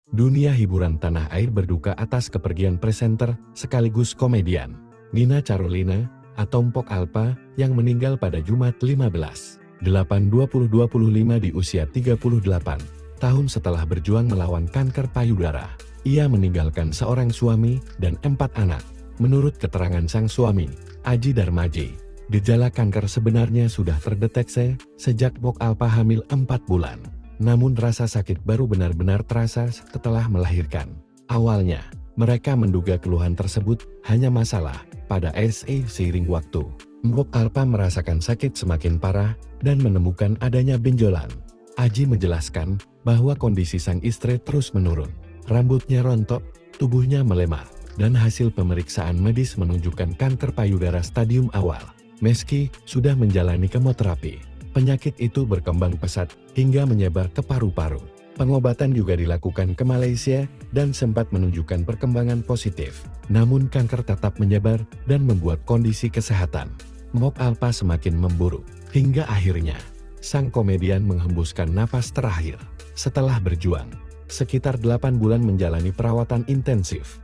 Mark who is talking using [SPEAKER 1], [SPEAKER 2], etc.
[SPEAKER 1] Dunia hiburan tanah air berduka atas kepergian presenter sekaligus komedian Nina Carolina atau Mpok Alpa yang meninggal pada Jumat 15/8/2025 di usia 38 tahun setelah berjuang melawan kanker payudara. Ia meninggalkan seorang suami dan 4 anak. Menurut keterangan sang suami, Aji Darmaji, gejala kanker sebenarnya sudah terdeteksi sejak Mpok Alpa hamil 4 bulan. Namun rasa sakit baru benar-benar terasa setelah melahirkan. Awalnya, mereka menduga keluhan tersebut hanya masalah pada SE seiring waktu. Mpok Alpa merasakan sakit semakin parah dan menemukan adanya benjolan. Aji menjelaskan bahwa kondisi sang istri terus menurun. Rambutnya rontok, tubuhnya melemah, dan hasil pemeriksaan medis menunjukkan kanker payudara stadium awal. Meski sudah menjalani kemoterapi, penyakit itu berkembang pesat hingga menyebar ke paru-paru. Pengobatan juga dilakukan ke Malaysia dan sempat menunjukkan perkembangan positif. Namun kanker tetap menyebar dan membuat kondisi kesehatan Mpok Alpa semakin memburuk. Hingga akhirnya, sang komedian menghembuskan napas terakhir. Setelah berjuang sekitar 8 bulan menjalani perawatan intensif,